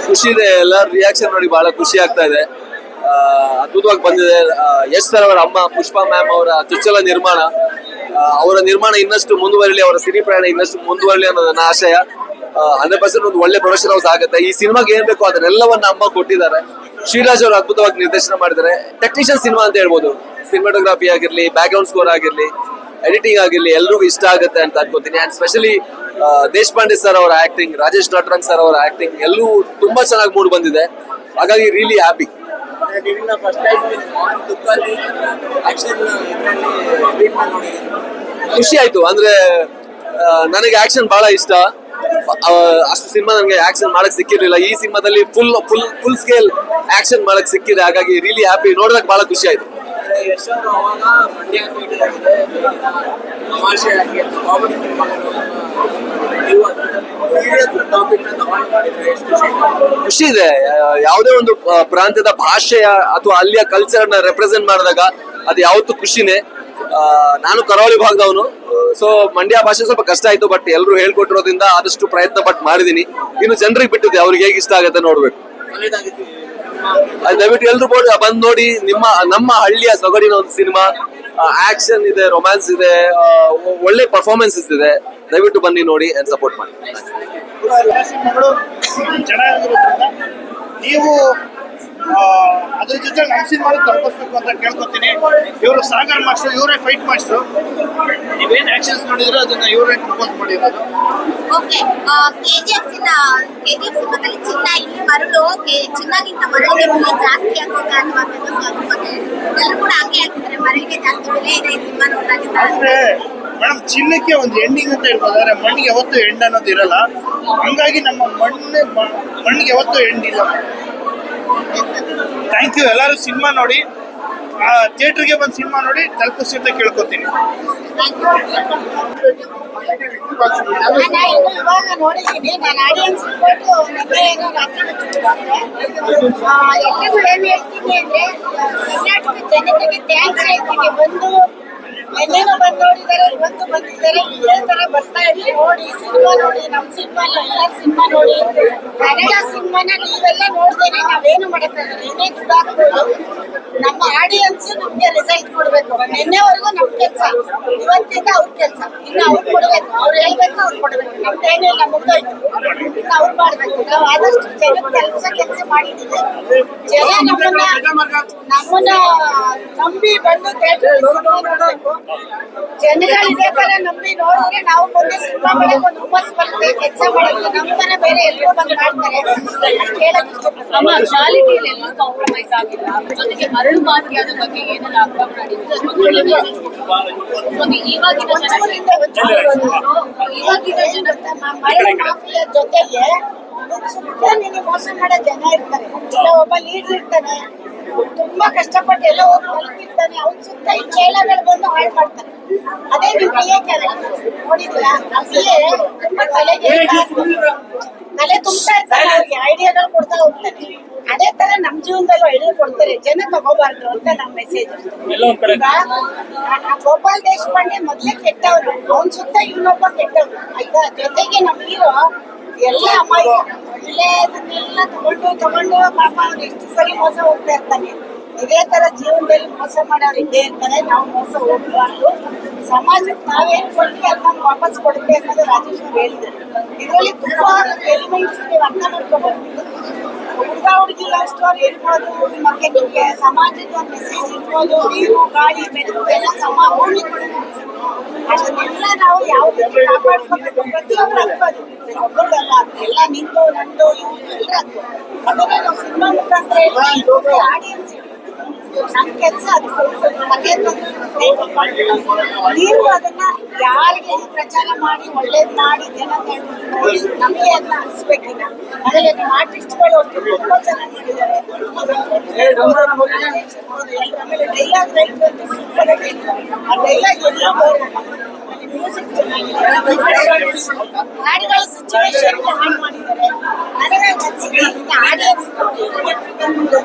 ಖುಷಿ ಇದೆ. ಎಲ್ಲರ ರಿಯಾಕ್ಷನ್ ನೋಡಿ ಬಹಳ ಖುಷಿ ಆಗ್ತಾ ಇದೆ. ಅದ್ಭುತವಾಗಿ ಬಂದಿದೆ. ಯಶ್ ಸರ್ ಅವರ ಅಮ್ಮ ಪುಷ್ಪಾ ಮ್ಯಾಮ್ ಅವರ ಚೊಚ್ಚಲ ನಿರ್ಮಾಣ, ಅವರ ನಿರ್ಮಾಣ ಇನ್ನಷ್ಟು ಮುಂದುವರಲಿ, ಅವರ ಸಿನಿ ಪ್ರಯಾಣ ಇನ್ನಷ್ಟು ಮುಂದುವರಲಿ ಅನ್ನೋದು ನನ್ನ ಆಶಯ. 100% ಒಂದು ಒಳ್ಳೆ ಪ್ರೊಡಕ್ಷನ್ ಹೌಸ್ ಆಗುತ್ತೆ. ಈ ಸಿನಿಮಾಗೆ ಏನ್ ಬೇಕೋ ಅದನ್ನೆಲ್ಲವನ್ನ ಅಮ್ಮ ಕೊಟ್ಟಿದ್ದಾರೆ. ಶ್ರೀರಾಜ್ ಅವರು ಅದ್ಭುತವಾಗಿ ನಿರ್ದೇಶನ ಮಾಡಿದ್ದಾರೆ. ಟೆಕ್ನಿಷಿಯನ್ ಸಿನಿಮಾ ಅಂತ ಹೇಳ್ಬೋದು. ಸಿನಿಮಾಟೋಗ್ರಫಿ ಆಗಿರ್ಲಿ, ಬ್ಯಾಕ್ ಗ್ರೌಂಡ್ ಸ್ಕೋರ್ ಆಗಿರ್ಲಿ, ಎಡಿಟಿಂಗ್ ಆಗಿರ್ಲಿ, ಎಲ್ರಿಗೂ ಇಷ್ಟ ಆಗುತ್ತೆ ಅಂತ ಅನ್ಕೋತೀನಿ. ಅಂಡ್ ಸ್ಪೆಷಲಿ ದೇಶಪಾಂಡೆ ಸರ್ ಅವರ ಆಕ್ಟಿಂಗ್, ರಾಜೇಶ್ ನಟರಂಗ್ ಸರ್ ಅವರ ಆಕ್ಟಿಂಗ್ ಎಲ್ಲೂ ತುಂಬಾ ಚೆನ್ನಾಗಿ ಮೂಡ್ ಬಂದಿದೆ. ಹಾಗಾಗಿ ರಿಯಲಿ ಹ್ಯಾಪಿ. ಖುಷಿ ಆಯ್ತು. ಅಂದ್ರೆ ನನಗೆ ಆಕ್ಷನ್ ಬಹಳ ಇಷ್ಟ. ಅಷ್ಟು ಸಿನಿಮಾ ನನಗೆ ಆಕ್ಷನ್ ಮಾಡಕ್ ಸಿಕ್ಕಿರ್ಲಿಲ್ಲ. ಈ ಸಿನಿಮಾದಲ್ಲಿ ಫುಲ್ ಸ್ಕೇಲ್ ಆಕ್ಷನ್ ಮಾಡಕ್ ಸಿಕ್ಕಿದೆ. ಹಾಗಾಗಿ ರಿಯಲಿ ಹ್ಯಾಪಿ. ನೋಡೋದಕ್ಕೆ ಬಹಳ ಖುಷಿ ಆಯ್ತು. ಖುಷಿ ಇದೆ. ಯಾವುದೇ ಒಂದು ಪ್ರಾಂತ್ಯದ ಭಾಷೆಯ ಅಥವಾ ಅಲ್ಲಿಯ ಕಲ್ಚರ್ ನ ರೆಪ್ರೆಸೆಂಟ್ ಮಾಡಿದಾಗ ಅದು ಯಾವತ್ತೂ ಖುಷಿನೇ. ನಾನು ಕರಾವಳಿ ಭಾಗದವನು, ಸೊ ಮಂಡ್ಯ ಭಾಷೆ ಸ್ವಲ್ಪ ಕಷ್ಟ ಆಯ್ತು. ಬಟ್ ಎಲ್ಲರೂ ಹೇಳ್ಕೊಟ್ಟಿರೋದ್ರಿಂದ ಆದಷ್ಟು ಪ್ರಯತ್ನ ಪಟ್ಟು ಮಾಡಿದೀನಿ. ಇನ್ನು ಜನರಿಗೆ ಬಿಟ್ಟಿದೆ, ಅವ್ರಿಗೆ ಹೇಗೆ ಇಷ್ಟ ಆಗುತ್ತೆ ನೋಡ್ಬೇಕು. ದಯವಿಟ್ಟು ಎಲ್ರು ಬಂದ್ ನೋಡಿ. ನಮ್ಮ ಹಳ್ಳಿಯ ಸೊಗಡಿನ ಒಂದು ಸಿನಿಮಾ. ಆಕ್ಷನ್ ಇದೆ, ರೊಮ್ಯಾನ್ಸ್ ಇದೆ, ಒಳ್ಳೆ ಪರ್ಫಾರ್ಮೆನ್ಸಸ್ ಇದೆ. ದಯವಿಟ್ಟು ಬನ್ನಿ ನೋಡಿ ಅಂಡ್ ಸಪೋರ್ಟ್ ಮಾಡಿ. ನೀವು ಅದ್ರ ಜೊತೆ ನಮ್ಮ ಸಿನಿಮಾ ತಲುಪಿಸ್ಬೇಕು ಅಂತ ಕೇಳ್ಕೊತೀನಿ. ಇವರು ಸಾಗರ್ ಮಾಸ್ಟರ್, ಇವರೇ ಫೈಟ್ ಮಾಸ್ಟರ್. ನೀವೇನ್ ಆಕ್ಷನ್ಸ್ ನೋಡಿದ್ರೆ ಅದನ್ನ ಇವರೇ ಕಂಪೋಸ್ ಮಾಡಿರೋದು. ಓಕೆ, ಕೆಜಿಎಫ್ ಸಿನಿಮಾದಲ್ಲಿ ಚಿನ್ನ ಇಲ್ಲಿ ಮರಳು, ಚಿನ್ನಗಿಂತ ಮರಳಿಗೆ ಬೆಲೆ ಜಾಸ್ತಿ ಆಗ್ತದೆ ಅನ್ನುವಂಥದ್ದು ಎಲ್ಲರೂ ಕೂಡ ಹಂಗೆ ಹೇಳ್ತಿದ್ದಾರೆ. ಮರಳಿಗೆ ಜಾಸ್ತಿ ಬೆಲೆ ಇದೆ ಈ ಸಿನಿಮಾ ನೋಡೋದ್ರಿಂದ. ಅಂದ್ರೆ ಮೇಡಮ್, ಚಿನ್ನಕ್ಕೆ ಒಂದು ಎಂಡಿಂಗ್ ಅಂತ ಹೇಳ್ಬೋದಾದ್ರೆ ಮಣ್ಣಿಗೆ ಯಾವತ್ತೂ ಎಂಡ್ ಅನ್ನೋದು ಇರಲ್ಲ. ಹಂಗಾಗಿ ನಮ್ಮ ಮಣ್ಣಿಗೆ ಯಾವತ್ತೂ ಎಂಡ್ ಇಲ್ಲ. Thank you. ಎಲ್ಲರೂ ಸಿನಿಮಾ ನೋಡಿ, ಥಿಯೇಟರ್ಗೆ ಬಂದು ಸಿನಿಮಾ ನೋಡಿ ತಲುಪಿಸಿ ಅಂತ ಕೇಳ್ಕೊತೀನಿ. ಇವಾಗ ನೋಡಿದ್ದೀನಿ ನಾನು ಆಡಿಯನ್ಸ್ ಕೊಟ್ಟು ಎಲ್ರಿಗೂ ಏನ್ ಹೇಳ್ತೀನಿ ಅಂದ್ರೆ, ಕರ್ನಾಟಕ ಜನತೆಗೆ ಥ್ಯಾಂಕ್ಸ್ ಹೇಳ್ತೀನಿ. ಎಲ್ಲೇನೋ ಬಂದು ನೋಡಿದ್ದಾರೆ, ಇವತ್ತು ಬಂದಿದ್ದಾರೆ. ಇದೇ ತರ ಬರ್ತಾ ಇರ್ಲಿ, ನೋಡಿ ಸಿನಿಮಾ ನೋಡಿ, ನಮ್ಮ ಸಿನಿಮಾ ಎಲ್ಲ ಸಿನಿಮಾ ನೋಡಿ. ಕನ್ನಡ ಸಿನಿಮಾನ ನೀವೆಲ್ಲ ನೋಡ್ದೇನೆ ನಾವೇನು ಮಾಡಕ್ಕಾಗಲ್ಲ. ಏನೇ ದುಡ್ಡು ಹಾಕ್ಬೋದು, ನಮ್ಮ ಆಡಿಯನ್ಸ್ ನಮ್ಗೆ ರಿಸಲ್ಟ್ ಕೊಡ್ಬೇಕು. ನಿನ್ನೆವರೆಗೂ ನಮ್ ಕೆಲ್ಸ, ಇವತ್ತಿಂದ ಅವ್ರ ಕೆಲ್ಸ. ಇನ್ನು ಅವ್ರು ಕೊಡ್ಬೇಕು, ಅವ್ರು ಹೇಳ್ಬೇಕು, ಅವ್ರು ಕೊಡ್ಬೇಕು. ನಮ್ದೇನು ಇಲ್ಲ, ಮುಗ್ದೋಯ್ತು. ಇನ್ನು ಅವ್ರು ಮಾಡ್ಬೇಕು. ನಾವು ಆದಷ್ಟು ಜನಕ್ಕೆ ಕೆಲಸ ಮಾಡಿದ್ದೀವಿ. ಜನ ನಮ್ಮನ್ನ ನಂಬಿ ಬಂದು ಥಿಯೇಟರ್ ಸಿನಿಮಾ ನೋಡ್ಬೇಕು. ಜನಗಳು ಇದೇ ತರ ನಂಬಿ ನೋಡಿದ್ರೆ ನಾವು ಮುಂದೆ ಸಿನಿಮಾ ಮಾಡಕ್ಕೆ ಒಂದು ಹುಮ್ಮಸ್ ಬರುತ್ತೆ, ಕೆಲಸ ಮಾಡಕ್ಕೆ. ನಮ್ಮ ತರ ಬೇರೆ ಎಲ್ಲರೂ ಬಂದು ಮಾಡ್ತಾರೆ. ನಮ್ಮ ಕ್ವಾಲಿಟಿಯಲ್ಲಿ ಎಲ್ಲೂ ಕಾಂಪ್ರಮೈಸ್ ಆಗಿಲ್ಲ. ಜೊತೆಗೆ ಮರಳು ಮಾಫಿಯಾದ ಬಗ್ಗೆ ಏನೆಲ್ಲ ಅಕ್ರಮ ನಡೀತಿದೆ, ಇವಾಗಿನ ಜನ ಮರಳು ಮಾಫಿಯಾ ಜೊತೆಗೆ ಸುಮ್ಮನೆ ಮೋಸ ಮಾಡೋ ಜನ ಇರ್ತಾರೆ. ಇಲ್ಲ ಒಬ್ಬ ಲೀಡರ್ ಇರ್ತಾನೆ, ತುಂಬಾ ಕಷ್ಟಪಟ್ಟು ಎಲ್ಲ ಹೋಗಿ ತಲುಪಿರ್ತಾನೆ. ಅವ್ನ ಸುತ್ತ ಈ ಚೇಳಗಳು ಬಂದು ಹಾಳು ಮಾಡ್ತಾರೆ. ಅದೇ ನೀವು PA ಕ್ಯಾರೆಕ್ಟರ್ ನೋಡಿದಿಲ್ಲ? ಆ PA ತುಂಬಾ ತಲೆ ತುಂಬ್ತಾ ಇರ್ತಾರೆ, ಅವ್ರಿಗೆ ಐಡಿಯಾಗಳು ಕೊಡ್ತಾ ಹೋಗ್ತಾರೆ. ಅದೇ ತರ ನಮ್ ಜೀವನದಲ್ಲೂ ಐಡಿಯಾ ಕೊಡ್ತಾರೆ. ಜನ ತಗೋಬಾರ್ದು ಅಂತ ನಮ್ಮ ಮೆಸೇಜ್. ಗೋಪಾಲ್ ದೇಶಪಾಂಡೆ ಮೊದ್ಲೇ ಕೆಟ್ಟವ್ರು, ಅವನ್ ಸುತ್ತ ಇನ್ನೊಬ್ಬ ಕೆಟ್ಟವ್ರು ಆಯ್ತಾ. ಜೊತೆಗೆ ನಮ್ ಹೀರೋ ಎಲ್ಲ ಅಮ್ಮಾಯಿ ಒಳ್ಳೆದನ್ನೆಲ್ಲ ತಗೊಂಡು ಪಾಪ ಅವ್ರು ಎಷ್ಟು ಸರಿ ಮೋಸ ಹೋಗ್ತಾ ಇರ್ತಾನೆ. ಇದೇ ತರ ಜೀವನದಲ್ಲಿ ಮೋಸ ಮಾಡೋರು ಇದ್ದೇ ಇರ್ತಾರೆ. ನಾವು ಮೋಸ ಹೋಗ್ಬಾರ್ದು. ಸಮಾಜಕ್ಕೆ ನಾವೇನ್ ಕೊಡ್ತೀವಿ ಅದನ್ನ ವಾಪಸ್ ಕೊಡುತ್ತೆ ಅನ್ನೋದು ರಾಜೇಶ್ ಅವ್ರು ಹೇಳಿದ್ದಾರೆ. ಇದರಲ್ಲಿ ತುಂಬಾ ಎಲಿಮೆಂಟ್ಸ್ ನೀವು ಅರ್ಥ ಮಾಡ್ಕೋಬಹುದು. ಹುಡುಗಿ ಲವ್ ಸ್ಟೋರಿ ಇರ್ಬೋದು, ಮತ್ತೆ ನಿಮಗೆ ಸಮಾಜದ ಒಂದು ಮೆಸೇಜ್ ಇರ್ಬೋದು. ನೀರು, ಗಾಳಿ, ಬೆಳಕು ಎಲ್ಲ ಭೂಮಿ ಅದನ್ನೆಲ್ಲ ನಾವು ಯಾವ ರೀತಿ ಕಾಪಾಡ್ಕೋಬೇಕು ಪ್ರತಿಯೊಬ್ಬರು ಅನ್ಬೋದು. ಒಬ್ಬರಲ್ಲ, ಎಲ್ಲ ನಿಂದು ನಂದು ಇವ್ರು ಎಲ್ಲ ಅದನ್ನ ನಾವು ಸಿನಿಮಾ ಮುಖಾಂತರ ಹೇಳಿ ಆಡಿಯನ್ಸ್ ನಮ್ ಕೆಲಸ ಅದು. ನೀವು ಅದನ್ನ ಯಾರಿಗೆ ಪ್ರಚಾರ ಮಾಡಿ ಒಳ್ಳೇದ್ ಮಾಡಿ ಜನ ನೋಡಿ ನಮಗೆ ಅದನ್ನ ಅನಿಸ್ಬೇಕಿಲ್ಲ. ಆಮೇಲೆ ನಮ್ಮ ಆರ್ಟಿಸ್ಟ್ಗಳು ತುಂಬಾ ಚೆನ್ನಾಗಿ ಮಾಡಿದ್ದಾರೆ. ಆಮೇಲೆ ಡೈಲಾಗ್ ರೈಟರ್ ಅಂತ ಸೂಪರ್ ಆಗಿ ಆ ಡೈಲಾಗ್ ಮ್ಯೂಸಿಕ್ ಹಾಡುಗಳ ಸಿಚುವೇಶನ್ ಹಾಡು ಮಾಡಿದ್ದಾರೆ. ಆಡಿಯನ್ಸ್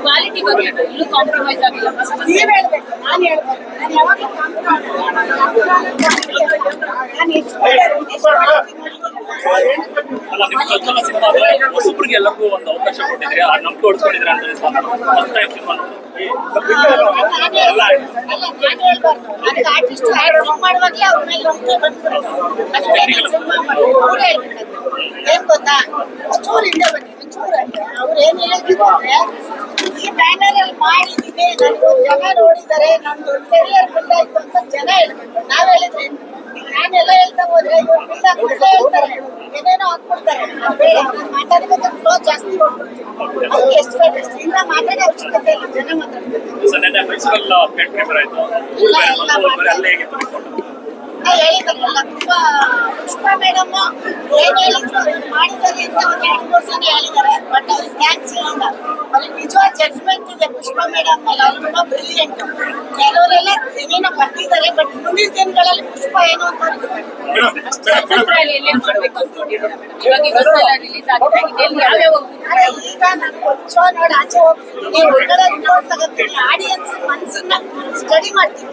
ಕ್ವಾಲಿಟಿ ಬಗ್ಗೆ ಎಲ್ಲೂ ಕಾಂಪ್ರಮೈಸ್ ಆಗಿಲ್ಲ. ನೀವ್ ಹೇಳ್ಬೇಕು, ನಾನು ಹೇಳ್ಬೇಕು. ನಾನು ಯಾವಾಗಲೂ ನಾನು ಎಷ್ಟು ಅಲ್ಲ ನಿಮ್ ಚೊಚ್ಚಲ ಸಿನಿಮಾ ಹೊಸಬ್ರಿಗೆ ಎಲ್ಲರಿಗೂ ಒಂದು ಅವಕಾಶ ಕೊಟ್ಟಿದ್ರಿ ಆ ನಂಬಿಕೆ ಹೊಡ್ಸ್ಕೊಂಡಿದ್ರೆ ಅಂತ ಫಸ್ಟ್ ಟೈಮ್ ಸಿನಿಮಾ ಎಲ್ಲ ನನಗೆ ಆರ್ಟಿಸ್ಟ್ ಆಕ್ಟಿಂಗ್ ಮಾಡುವಾಗಲೇ ಅವ್ರ ಮೇಲೆ ನಂಬಿಕೆ ಬಂದ್ಬಿಡ್ತು. ಅಷ್ಟೇ ಸಿನಿಮಾ ಮಾಡಿ ಅವರೇ ಏನ್ ಗೊತ್ತಾ, ಒಂಚೂರು ಹಿಂದೆ ಬನ್ನಿ, ಒಂಚೂರು ಅಂತ ಅವ್ರು ಏನ್ ಹೇಳಿದ್ರು ಅಂದ್ರೆ, ಈ ಬ್ಯಾನರ್ ಅಲ್ಲಿ ಮಾಡಿದೀನಿ, ನನಗೆ ಜನ ನೋಡಿದ್ದಾರೆ, ನಮ್ದು ಕೆರಿಯರ್ ಬಿಲ್ಡ್ ಆಯ್ತು ಅಂತ ಜನ ಹೇಳ್ಬೇಕು. ನಾವ್ ಹೇಳಿದ್ರೆ ನಾನೆಲ್ಲ ಹೇಳ್ತಾ ಹೋದ್ರೆ ಇವ್ರು ಬಿಲ್ಡ್ ಆಗ್ಬಿಟ್ಟೆ ಹೇಳ್ತಾರೆ, ಏನೇನೋ ಹಾಕ್ಬಿಡ್ತಾರೆ. ನಾವ್ ಬೇಡ, ನಾನು ಮಾತಾಡ್ಬೇಕಾದ್ರೆ ಫ್ಲೋ ಜಾಸ್ತಿ ಹೋಗ್ಬಿಡ್ತೀವಿ. ಅದಕ್ಕೆ ಎಷ್ಟು ಬೇಕಷ್ಟು ಇನ್ನ ಮಾತಾಡೋ ಅವಶ್ಯಕತೆ ಇಲ್ಲ, ಜನ ಮಾತಾಡ್ಬೇಕು. ನೆನ್ನೆ ಮೈಸೂರಲ್ಲಿ ಪೇಟ್ ಪೇಪರ್ ಆಯ್ತು ಅಲ್ಲೇ ಹೇಗಿತ್ತು ರಿಪೋರ್ಟ್? ಹೇಳಿದಾರಲ್ಲ ತುಂಬಾ ಪುಷ್ಪ ಮೇಡಮ್ ಏನ್ ಹೇಳಿದ್ರು ಅದನ್ನ ಮಾಡಿದ್ದಾರೆ ಅಂತ ಒಂದು 2-3 ಜನ ಹೇಳಿದ್ದಾರೆ. ಬಟ್ ಅವ್ರಿಗೆ ಥ್ಯಾಂಕ್ಸ್ ಇಲ್ಲ, ಅವ್ರಿಗೆ ನಿಜವಾದ ಜಡ್ಜ್ಮೆಂಟ್ ಇದೆ ಪುಷ್ಪ ಮೇಡಮ್ ಮೇಲೆ. ಅವ್ರು ತುಂಬಾ ಬ್ರಿಲಿಯಂಟ್. ಕೆಲವರೆಲ್ಲ ಏನೇನೋ ಬರ್ತಿದ್ದಾರೆ, ಬಟ್ ಮುಂದಿನ ದಿನಗಳಲ್ಲಿ ಪುಷ್ಪ ಏನು ಅಂತ ಅವ್ರಿಗೆ ಎಲ್ಲೇ ಮಾಡ್ಬೇಕು ಅನ್ಕೊಂಡಿದ್ದೀರಾ ಮೇಡಮ್? ಇವಾಗ ಇವತ್ತೆಲ್ಲ ರಿಲೀಸ್ ಆಗಿದೆ, ಎಲ್ಲಿ ಯಾವ್ಯಾವ ಅರೆ ಈಗ ನಾನು ಕೊಂಚ ನೋಡಿ ಆಚೆ ಹೋಗ್ತೀನಿ, ಒಳಗಡೆ ರಿಪೋರ್ಟ್ ತಗೋತೀನಿ, ಆಡಿಯನ್ಸ್ ಮನಸ್ಸನ್ನ ಸ್ಟಡಿ ಮಾಡ್ತೀನಿ.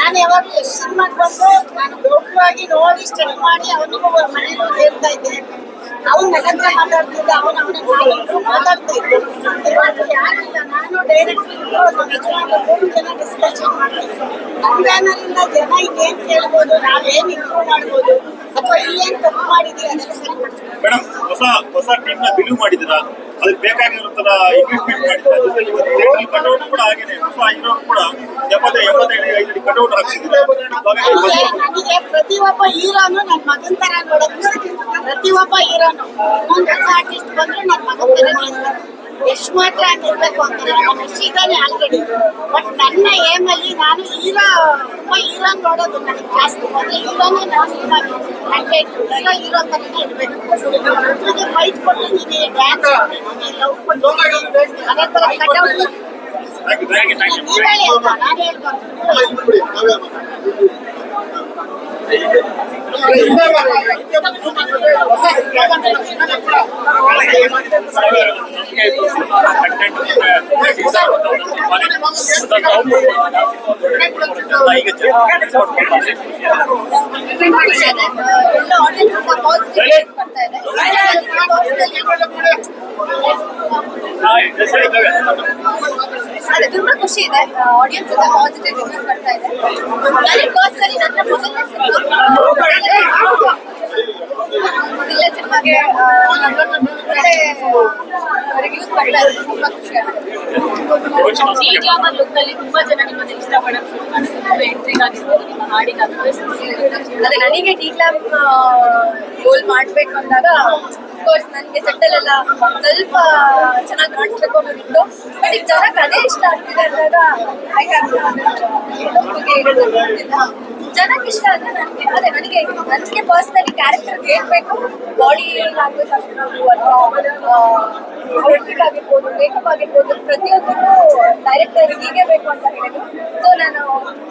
ನಾನು ಯಾವಾಗಲೂ ಎಷ್ಟು ಸಿನಿಮಾಗೆ ಬಂದು ನಾನು ಗೌರವವಾಗಿ ನೋಡಿ ಸ್ಟಡಿ ಮಾಡಿ ಅವನಿಗೂ ಮನೇಲಿ ಹೇಳ್ತಾ ಇದ್ದೆ. ಅವ್ನು ನನ್ನ ಹತ್ರ ಮಾತಾಡ್ತಿದ್ದ, ಅವನ ಮಾತಾಡ್ತಾ ಇದ್ದೆ. ಇವತ್ತು ಯಾರಿಲ್ಲ, ನಾನು ಡೈರೆಕ್ಟ್ ನಿಜವಾಗ್ಲೂ 3 ಜನ ಡಿಸ್ಕಷನ್ ಮಾಡ್ತೀವಿ. ನಮ್ಮ ಬ್ಯಾನರಿಂದ ಜನ ಇನ್ನೇನ್ ಕೇಳ್ಬೋದು, ನಾವೇನ್ ಇಂಪ್ರೂವ್ ಮಾಡ್ಬೋದು, ಅಥವಾ ಇಲ್ಲೇನ್ ತಪ್ಪು ಮಾಡಿದೀವಿ ಅದೆಲ್ಲ ಸರಿಪಡಿಸ್ತೀವಿ. ಮೇಡಮ್, ಹೊಸ ಟೀಮ್ ನ ಬಿಲೀವ್ ಮಾಡಿದಿರಾ? ಅದಕ್ಕೆ ಬೇಕಾಗಿರೋ ತರ ಇನ್ವೆಸ್ಟ್ಮೆಂಟ್ ಮಾಡಿದ್ರೆ ಜೊತೆಲಿ ಇವತ್ತು ಕಟೌಟ್ ಕೂಡ ಹಾಗೇನೆ ಹೊಸ ಹೀರೋರು ಕೂಡ 75 ಕಟೌಟ್ ಹಾಕ್ಸಿದ್ರೆ ನನಗೆ ಪ್ರತಿಯೊಬ್ಬ ಹೀರೋನು ನನ್ನ ಮಗನ್ ತರ ನೋಡಕ್ ಪ್ರತಿಯೊಬ್ಬ ಹೀರೋನು ಇನ್ನೊಂದು ಹೊಸ ಆರ್ಟಿಸ್ಟ್ ಬಂದ್ರೆ ನನ್ನ ಮಗನ್ ತರನೇ ಇರ್ತಾರೆ. ಎಷ್ಟು ಮಾತ್ರ ಆಗಿರ್ಬೇಕು ಅಂತಾರೆ. ನಮ್ಮ ಯಶ್ ಇದ್ದಾನೆ ಆಲ್ರೆಡಿ, ಬಟ್ ನನ್ನ ಏಮ್ ಅಲ್ಲಿ ನಾನು ತುಂಬಾ ಹೀರೋ ನೋಡೋದು ನನಗೆ ಜಾಸ್ತಿ. ಅಂದ್ರೆ ಹೀರೋನೇ ನಾನು ಹೀರೋ ತರನೇ ಇರ್ಬೇಕು. ಮಕ್ಕಳಿಗೆ ಫೈಟ್ ಕೊಟ್ಟಿದ್ದೀನಿ, ಡ್ಯಾನ್ಸ್ ಕೊಟ್ಟಿದ್ದೀನಿ, ಲವ್ ಕೊಟ್ಟಿದ್ದೀನಿ, ಅದೇ ತರ ಕಟೌಟ್ ನೀವೇ ಹೇಳ್ತಾ ನಾನು ಹೇಳ್ಬಾರ್ದು. ಅದೇ ತುಂಬಾ ಖುಷಿ ಇದೆ. ಆಡಿಯನ್ಸ್ ಎಲ್ಲ ಪಾಸಿಟಿವ್ ರಿವ್ಯೂ ಬರ್ತಾ ಇದೆ. ನನಗೆ ಪರ್ಸನಲಿ ನನ್ನ ಮೊದಲನೇ ಸಿನಿಮಾಗೆ ಒಳ್ಳೆ ರಿವ್ಯೂಸ್ ಬರ್ತಾ ಇದೆ. ತುಂಬಾ ಖುಷಿ ಆಗುತ್ತೆ. ಈ ಗ್ಲಾಮರ್ ಲುಕ್ ಅಲ್ಲಿ ತುಂಬಾ ಜನ ನಿಮ್ಮನ್ನ ಇಷ್ಟಪಡೋದು ಶುರು ಎಂಟ್ರಿಗೆ ಆಗಿರ್ಬೋದು, ನಿಮ್ಮ ಹಾಡಿಗಾಗಿರ್ಬೋದು. ಅದೇ ನನಗೆ ಡಿ ಗ್ಲಾಮ್ ರೋಲ್ ಮಾಡ್ಬೇಕು ಅಂದಾಗ ಕೋರ್ಸ್ ನನಗೆ ಸೆಟ್ಟಲ್ ಎಲ್ಲ ಸ್ವಲ್ಪ ಚೆನ್ನಾಗಿ ಕಾಣಿಸ್ಬೇಕು ಅನ್ನೋದಿತ್ತು. ಬಟ್ ಈಗ ಜನಕ್ಕೆ ಅದೇ ಇಷ್ಟ ಆಗ್ತಿದೆ ಅಂದಾಗ ಐ ಹ್ಯಾವ್ ಜನಕ್ಕೆ ಇಷ್ಟ ಅಂದ್ರೆ ನನಗೆ ಪರ್ಸನಲಿ ಕ್ಯಾರೆಕ್ಟರ್ ಬೇಕು. ಬಾಡಿ ಲ್ಯಾಂಗ್ವೇಜ್ ಆಗಿರ್ಬೋದು, ಅಥವಾ ಔಟ್ಫಿಟ್ ಆಗಿರ್ಬೋದು, ಮೇಕಪ್ ಆಗಿರ್ಬೋದು, ಪ್ರತಿಯೊಂದನ್ನು ಡೈರೆಕ್ಟರ್ ಹೀಗೆ ಬೇಕು ಅಂತ ಹೇಳಿದ್ರು. ಸೊ ನಾನು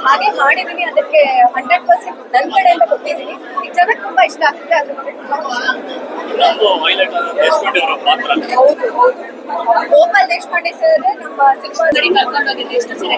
ಹಾಗೆ ಮಾಡಿದ್ದೀನಿ. ಅದಕ್ಕೆ 100% ನನ್ನ ಕಡೆಯಿಂದ ಕೊಟ್ಟಿದ್ದೀನಿ. ಈಗ ಜನಕ್ಕೆ ತುಂಬಾ ಇಷ್ಟ ಆಗ್ತಿದೆ. ಅದ್ರ ಬಗ್ಗೆ ತುಂಬಾ ಹೈಲೈಟ್ ದೇಶಪಾಂಡೆ ಅವರ ಪಾತ್ರ. ಹೌದು. ಗೋಪಾಲ್ ದೇಶಪಾಂಡೆ ಸರ್ ನಮ್ಮ ಸಿನಿಮಾ ಕರ್ಕೊಂಡು ಹೋಗಿದ್ರೆ ಎಷ್ಟು ಸರಿ